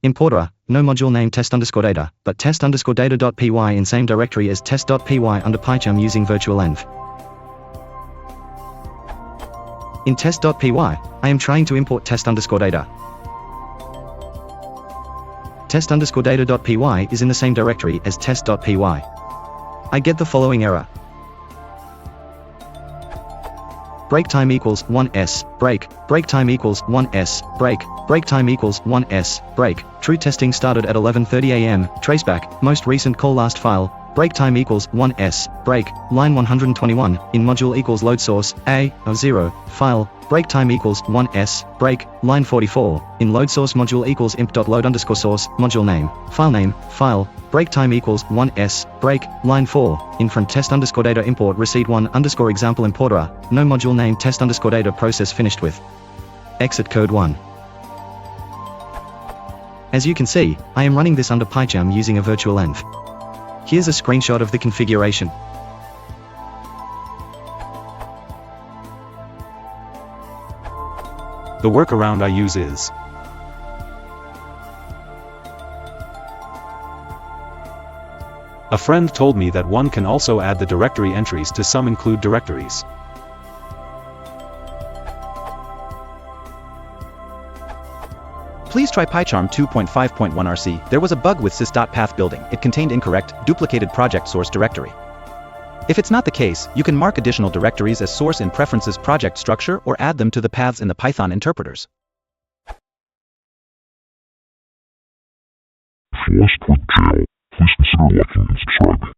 ImportError, no module name test_data, but test_data.py in same directory as Test.Py under Pycharm using virtualenv. In Test.Py, I am trying to import test_data. Test_data.py is in the same directory as Test.Py. I get the following error. Break time equals 1s, break time equals 1s, break time equals 1s, break. True testing started at 11:30 am, traceback, most recent call last file, break time equals 1s, break, line 121, in module equals load source, A0, file, break time equals 1s, break, line 44, in load source module equals imp.load_source, module name, file, break time equals 1s, break, line 4, in from test_data import receipt 1_example ImportError, no module name test_data process finished with. Exit code 1. As you can see, I am running this under Pycharm using a virtualenv. Here's a screenshot of the configuration. The workaround I use is a friend told me that one can also add the directory entries to some include directories. Please try Pycharm 2.5.1 RC. There was a bug with sys.path building. It contained incorrect, duplicated project source directory. If it's not the case, you can mark additional directories as source in Preferences project structure or add them to the paths in the Python interpreters. If you want to support the channel, please consider liking and subscribing.